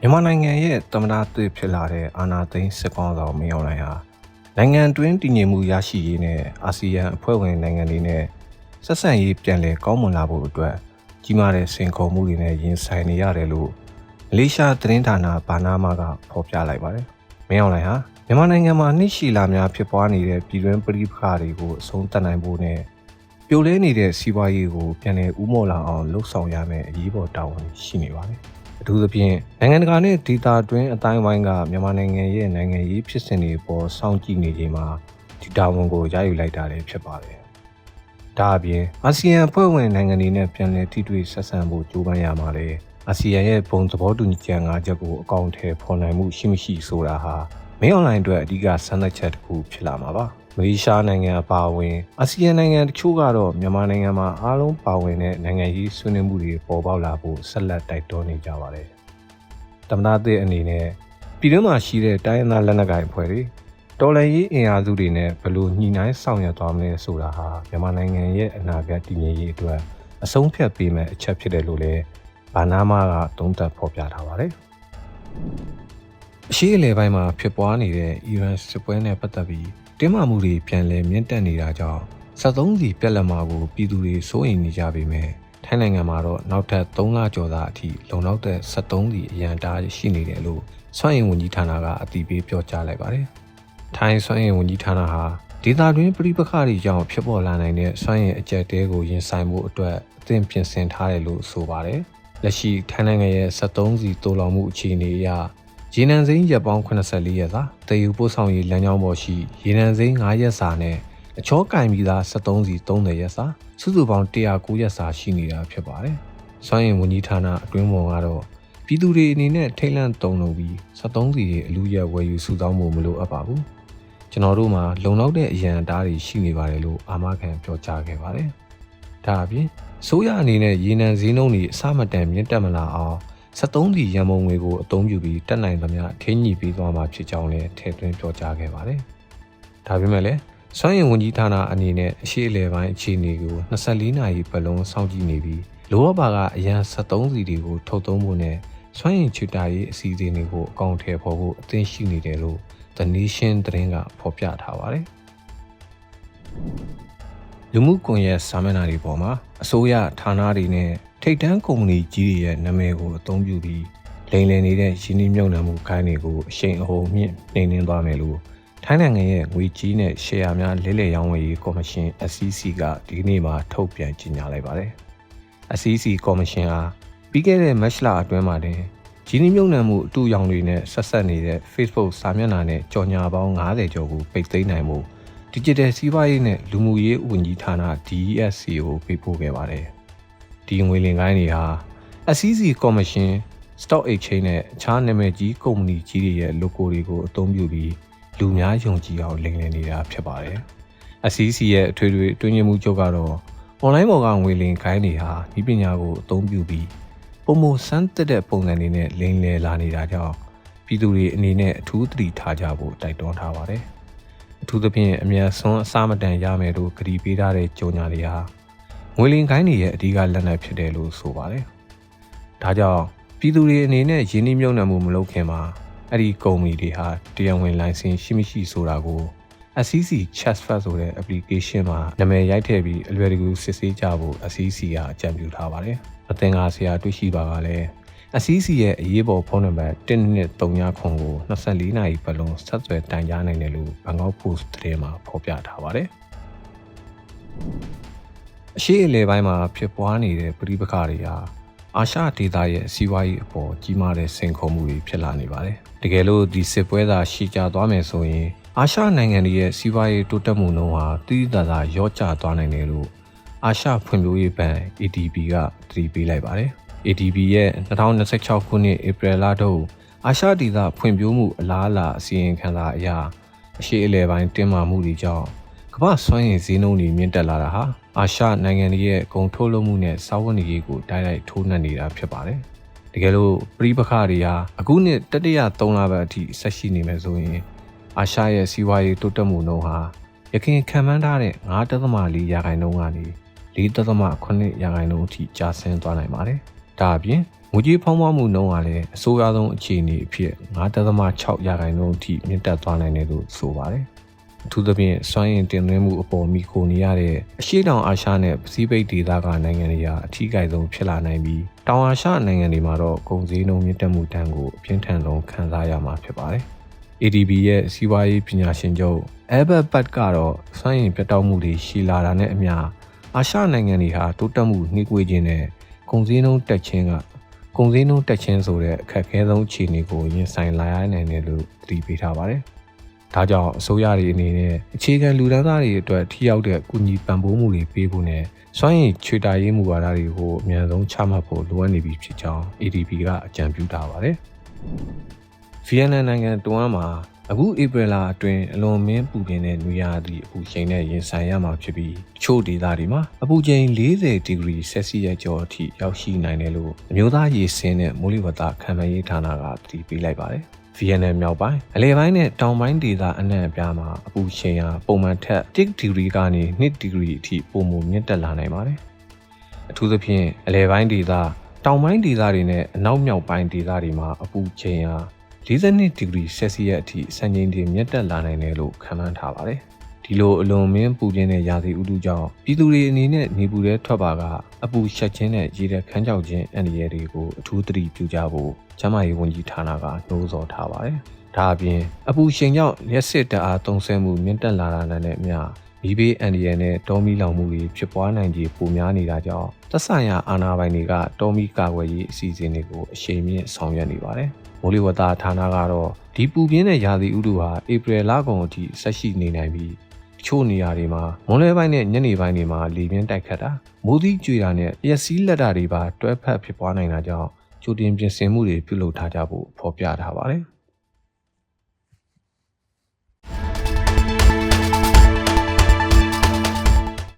မြန်မာနိုင်ငံရဲ့သမ္မတသစ်ဖြစ်လာတဲ့အာဏာသိမ်းစစ်ကောင်ဆောင်မင်းအောင်လှိုင်ဟာနိုင်ငံတွင်းတည်ငြိမ်မှုရရှိရေးနဲ့အာဆီယံအဖွဲ့ဝင်နိုင်ငံတွေနဲ့ဆက်ဆံရေးပြန်လည်ကောင်းမွန်လာဖို့အတွက်ကြီးမားတဲ့စိန်ခေါ်မှုတွေနဲ့ရင်ဆိုင်နေရတယ်လို့မလေးရှားသတင်းဌာနဘာနာမာကဖော်ပြလိုက်ပါတယ်။မင်းအောင်လှိုင်ဟာမြန်မာနိုင်ငံမှာနှိရှိလာများဖြစ်ပွားနေတဲ့ပြည်တွင်းပဋိပက္ခတွေကိုအဆုံးသတ်နိုင်ဖို့နဲ့ပြိုလဲနေတဲ့စီးပွားရေးကိုပြန်လည်ဦးမော့လာအောင်လှုပ်ဆောင်ရမယ့်အရေးပေါ်တာဝန်ရှိနေပါတယ်။အထူးသဖြင့်နိုင်ငံတကာနဲ့ဒေသတွင်းအတိုင်းဝိုင်းကမြန်မာနိုင်ငံရဲ့နိုင်ငံရေးဖြစ်စဉ်တွေပေါ်စောင့်ကြည့်နေချိန်မှာဒီတာဝန်ကိုရယူလိုက်တာလည်းဖြစ်ပါတယ်။ဒါအပြင်အာဆီယံအဖွဲ့ဝင်နိုင်ငံတွေနဲ့ပြန်လည်ထိတွေ့ဆက်ဆံဖို့ကြိုးပမ်းရမှာလေအာဆီယံရဲ့ပုံသဘောတူညီချက်၅ချက်ကိုအကောင့်ထဲဖော်နိုင်မှုရှိမရှိဆိုတာဟာမင်းအွန်လိုင်းအတွက်အဓိကစမ်းသပ်ချက်တစ်ခုဖြစ်လာမှာပါ။မလေးရှားနိုင်ငံအပါအဝင်အာဆီယံနိုင်ငံတချို့ကတော့မြန်မာနိုင်ငံမှာအားလုံးပါဝင်တဲ့နိုင်ငံရေးဆွေးနွေးမှုတွေပေါ်ပေါက်လာဖို့ဆက်လက်တိုက်တွန်းနေကြပါတယ်။သမ္မတသစ်အနေနဲ့ပြည်တွင်းမှာရှိတဲ့တိုင်းရင်းသားလက်နက်ကိုင်အဖွဲ့တွေတော်လှန်ရေးအင်အားစုတွေနဲ့ဘယ်လိုညှိနှိုင်းဆောင်ရွက်သွားမလဲဆိုတာဟာမြန်မာနိုင်ငံရဲ့အနာဂတ်တည်ငြိမ်ရေးအတွက်အဆုံးဖြတ်ပေးမယ့်အချက်ဖြစ်တယ်လို့လည်းဘာနာမာကသုံးသပ်ဖော်ပြထားပါတယ်။အရှေ့အလယ်ပိုင်းမှာဖြစ်ပွားနေတဲ့အီရန်စစ်ပွဲနဲ့ပတ်သက်ပြီးတင်းမာမှုတွေပြန်လည်မြင့်တက်နေတာကြောင့်73စီပြက်လက်မှာကိုပြည်သူတွေစိုးရိမ်နေကြပေမဲ့ထိုင်းနိုင်ငံမှာတော့နောက်ထပ်3လကျော်သာအထိလုံလောက်တဲ့73စီအရန်တားရှိနေတယ်လို့စွမ်းအင်ဝန်ကြီးဌာနကအတည်ပြုပြောကြားလိုက်ပါတယ်။ထိုင်းစွမ်းအင်ဝန်ကြီးဌာနဟာဒေသတွင်းပြည်ပခါတွေကြောင့်ဖြစ်ပေါ်လာနိုင်တဲ့စွမ်းအင်အကျပ်တဲကိုရင်ဆိုင်မှုအတွက်အသင့်ပြင်ဆင်ထားတယ်လို့ဆိုပါတယ်။လက်ရှိထိုင်းနိုင်ငံရဲ့73စီတိုးလောင်မှုအခြေအနေအရရေနံစိမ်းရက်ပေါင်း84ရက်စာတည်ယူပို့ဆောင်ရေးလမ်းကြောင်းပေါ်ရှိရေနံစိမ်း9ရက်စာနဲ့အချောကင်ပြီးသား73စီ30ရက်စာစုစုပေါင်း109ရက်စာရှိနေတာဖြစ်ပါတယ်။စွမ်းအင်ဝန်ကြီးဌာနအတွင်းဝန်ကတော့ပြည်သူတွေအနေနဲ့ထိတ်လန့်တုန်လှုပ်ပြီး73စီရဲ့အလူရက်ဝယ်ယူစုဆောင်းမှုမလိုအပ်ပါဘူး။ကျွန်တော်တို့မှာလုံလောက်တဲ့အရန်အတားတွေရှိနေပါတယ်လို့အာမခံပြောကြားခဲ့ပါတယ်။ဒါအပြင်ဆိုရအနေနဲ့ရေနံဈေးနှုန်းတွေအဆမတန်မြင့်တက်မလာအောင်73စီရန်ပုံငွေကိုအသုံးပြုပြီးတက်နိုင်သမျှထိန်းညှိပေးသွားမှာဖြစ်ကြောင်းလည်းထည့်သွင်းပြောကြားခဲ့ပါတယ်။ဒါပေမဲ့လည်းစွမ်းအင်ဝန်ကြီးဌာနအနေနဲ့အရှိအလဲပိုင်းအခြေအနေကို24နာရီပတ်လုံးစောင့်ကြည့်နေပြီးလိုအပ်ပါကအရန်73စီတွေကိုထုတ်သုံးဖို့နဲ့စွမ်းအင်ချွတ်တာရေးအစီအစဉ်တွေကိုအကောင့်ထဲပေါ်ဖို့အသင့်ရှိနေတယ်လို့ The Nation သတင်းကဖော်ပြထားပါတယ်။လူမှုကွန်ရက်စာမျက်နှာတွေပေါ်မှာအစိုးရဌာနတွေနဲ့ထိပ်တန်းကုမ္ပဏီကြီးတွေရဲ့နာမည်ကိုအသုံးပြုပြီးလိမ်လည်နေတဲ့ရင်းနှီးမြှုပ်နှံမှုခိုင်းတွေကိုအရှိန်အဟုန်မြင့်နှိမ်နင်းသွားမယ်လို့ထိုင်းနိုင်ငံရဲ့ငွေကြီးနဲ့ရှယ်ယာများလဲလှယ်ရောင်းဝယ်ရေးကော်မရှင် SEC ကဒီနေ့မှထုတ်ပြန်ကြေညာလိုက်ပါတယ်။ SEC ကော်မရှင်ဟာပြီးခဲ့တဲ့မတ်လအတွင်းမှာတင်ရင်းနှီးမြှုပ်နှံမှုအတူရောင်တွေနဲ့ဆက်ဆက်နေတဲ့ Facebook စာမျက်နှာနဲ့ကြော်ညာပေါင်း90ကျော်ကိုပိတ်သိမ်းနိုင်မှုDigital စီးပွားရေးနဲ့လူမှုရေးဝန်ကြီးဌာန DESC ကိုပေးပို့ခဲ့ပါတယ်။ဒီငွေလင်ကိုင်းတွေဟာ SEC ကော်မရှင် Stock Exchange နဲ့အခြားနာမည်ကြီးကုမ္ပဏီကြီးတွေရဲ့ logo တွေကိုအသုံးပြုပြီးလူများယုံကြည်အောင်လိမ်လည်နေတာဖြစ်ပါတယ်။ SEC ရဲ့အထွေထွေအတွင်းရေးမှူးချုပ်ကတော့ online ပေါ်ကငွေလင်ကိုင်းတွေဟာဒီပညာကိုအသုံးပြုပြီးပုံမစမ်းသစ်တဲ့ပုံစံတွေနဲ့လိမ်လည်လာနေတာကြောင့်ပြည်သူတွေအနေနဲ့အထူးသတိထားကြဖို့တိုက်တွန်းထားပါတယ်။အထူးသဖြင့်အမြတ်စွန်းအစားမတန်ရမယ်လို့ကတိပေးထားတဲ့ကြော်ညာတွေဟာငွေလင်ကိုင်းတွေရဲ့အဓိကလက်နက်ဖြစ်တယ်လို့ဆိုပါတယ်။ဒါကြောင့်ပြည်သူတွေအနေနဲ့ရင်းနှီးမြှုပ်နှံမှုမလုပ်ခင်မှာအဲ့ဒီကုမ္ပဏီတွေဟာတရားဝင်လိုင်စင်ရှိမရှိဆိုတာကို SEC Chatbot ဆိုတဲ့ application မှာနာမည်ရိုက်ထည့်ပြီးအလွယ်တကူစစ်ဆေးကြဖို့ SEC ကအကြံပြုထားပါတယ်။အသင်္ကာစရာတွေ့ရှိပါကလည်း SEC ရဲ့အရေးပေါ်ဖုန်းနံပါတ်1239ကို24နာရီပတ်လုံးဆက်သွယ်တိုင်ကြားနိုင်တယ်လို့ Bangkok Post သတင်းမှာဖော်ပြထားပါတယ်။အရှေ့အလယ်ပိုင်းမှာဖြစ်ပွားနေတဲ့ပဋိပက္ခတွေဟာအာရှဒေသရဲ့စီးပွားရေးအပေါ်ကြီးမားတဲ့စိန်ခေါ်မှုတွေဖြစ်လာနေပါတယ်။တကယ်လို့ဒီစစ်ပွဲသာရှည်ကြာသွားမယ်ဆိုရင်အာရှနိုင်ငံတွေရဲ့စီးပွားရေးတိုးတက်မှုနှုန်းဟာတိတိကျကျရော့ကျသွားနိုင်တယ်လို့အာရှဖွံ့ဖြိုးရေးဘဏ် ADB ကသတိပေးလိုက်ပါတယ်။ ADB ရဲ့2026ခုနှစ်ဧပြီလထုတ်အာရှဒေသဖွံ့ဖြိုးမှုအလားအလာအစီရင်ခံစာအရအရှေ့အလယ်ပိုင်းတင်းမာမှုတွေကြောင့်ကမ္ဘာစွမ်းရည်ဈေးနှုန်းတွေမြင့်တက်လာတာဟာအာရှနိုင်ငံတွေရဲ့ကုန်ထုတ်လုပ်မှုနဲ့စားဝတ်နေရေးကိုတိုက်ရိုက်ထိုးနှက်နေတာဖြစ်ပါတယ်။တကယ်လို့ပြည်ပခါတွေဟာအခုနှစ်တတိယ3လပတ်အထိဆက်ရှိနေမယ်ဆိုရင်အာရှရဲ့စီးပွားရေးတိုးတက်မှုနှုန်းဟာရခိုင်ခံမှန်းထားတဲ့ 9.4 ရာခိုင်နှုန်းကနေ 4.8 ရာခိုင်နှုန်းအထိကျဆင်းသွားနိုင်ပါတယ်။ဒါအပြင်င ငွေကြေးဖောင်းပွားမှုနှုန်းကလည်းအဆိုးရွားဆုံးအခြေအနေအဖြစ် 9.6 ရာခိုင်နှုန်းအထိမြင့်တက်သွားနိုင်တယ်လို့ဆိုပါတယ်။အထူးသဖြင့်စွမ်းအင်တင်သွင်းမှုအပေါ်မိခိုနေရတဲ့အရှေ့တောင်အာရှနဲ့ပစိဖိတ်ဒေသကနိုင်ငံတွေဟာအထူးကိဆုံးဖြစ်လာနိုင်ပြီးတောင်အာရှနိုင်ငံတွေမှာတော့ကုန်စည်နှုန်းမြင့်တက်မှုတန်းကိုအပြင်းထန်ဆုံးခံစားရမှာဖြစ်ပါတယ်။ ADB ရဲ့စီးပွားရေးပညာရှင်ချုပ် Albert Butt ကတော့စွမ်းအင်ပြတ်တောက်မှုတွေရှိလာတာနဲ့အမျှအာရှနိုင်ငံတွေဟာတိုးတက်မှုနှေးကွေးခြင်းနဲ့ကုန်စည်နှုန်းတက်ခြင်းဆိုတဲ့အခက်အခဲဆုံးအခြေအနေကိုရင်ဆိုင်လာရနိုင်တယ်လို့သတိပေးထားပါတယ်။ဒါကြောင့်အစိုးရတွေအနေနဲ့အခြေခံလူတန်းစားတွေအတွက်ထိရောက်တဲ့ကူညီပံ့ပိုးမှုတွေပေးဖို့နဲ့စွမ်းရည်ချွေတာရေးမူဝါဒတွေကိုအမြန်ဆုံးချမှတ်ဖို့လိုအပ်နေပြီဖြစ်ကြောင်း ADB ကအကြံပြုထားပါတယ်။ဗီယက်နမ်နိုင်ငံတွန်းမှာအခုဧပြီလအတွင်းအလွန်မင်းပူပြင်းတဲ့နွေရာသီအပူချိန်နဲ့ရင်ဆိုင်ရမှာဖြစ်ပြီးတချို့ဒေသတွေမှာအပူချိန်40 ဒီဂရီဆယ်စီယပ်ကျော်အထိရောက်ရှိနိုင်တယ်လို့အမျိုးသားရေစင်းနဲ့မိုးလေဝသခန့်မှန်းရေးဌာနကသတိပေးလိုက်ပါတယ်။ဗီယက်နမ်မြောက်ပိုင်းအလယ်ပိုင်းနဲ့တောင်ပိုင်းဒေသအနှံ့အပြားမှာအပူချိန်ဟာပုံမှန်ထက်1ဒီဂရီကနေ2ဒီဂရီအထိပိုမိုမြင့်တက်လာနိုင်ပါတယ်။အထူးသဖြင့်အလယ်ပိုင်းဒေသတောင်ပိုင်းဒေသတွေနဲ့အနောက်မြောက်ပိုင်းဒေသတွေမှာအပူချိန်ဟာ42ဒီဂရီဆယ်စီယပ်အထိစံချိန်တင်မြင့်တက်လာနိုင်တယ်လို့ခန့်မှန်းထားပါတယ်။ဒီလိုအလွန်မင်းပူပြင်းတဲ့ရာသီဥတုကြောင့်ပြည်သူတွေအနေနဲ့နေပူတဲ့ထွက်ပါကအပူရှက်ခြင်းနဲ့ရေတဲ့ခန်းကြောက်ခြင်းအန္တရာယ်တွေကိုအထူးသတိပြုကြဖို့ကျန်းမာရေးဝန်ကြီးဌာနကနှိုးဆော်ထားပါတယ်။ဒါအပြင်အပူရှိန်ကြောင့်လျှက်စစ်တအားသုံးစွဲမှုမြင့်တက်လာတာနဲ့အမျှမိဘေးအန္တရာယ်နဲ့တောမီလောင်မှုတွေဖြစ်ပွားနိုင်ခြေပိုများနေတာကြောင့်သက်ဆိုင်ရာအာဏာပိုင်တွေကတောမီကာကွယ်ရေးအစီအစဉ်တွေကိုအရှိန်မြင့်ဆောင်ရွက်နေပါတယ်။မိုးလေဝသဌာနကတော့ဒီပူပြင်းတဲ့ရာသီဥတုဟာဧပြီလကုန်အထိဆက်ရှိနေနိုင်ပြီးတချို့နေရာတွေမှာမွန်းလွဲပိုင်းနဲ့ညနေပိုင်းတွေမှာလေပြင်းတိုက်ခတ်တာမိုးသီးကြွေတာနဲ့ပျက်စီးလက်တာတွေပါတွဲဖက်ဖြစ်ပွားနိုင်တာကြောင့်ကြိုတင်ပြင်ဆင်မှုတွေပြုလုပ်ထားကြဖို့ဖော်ပြထားပါတယ်။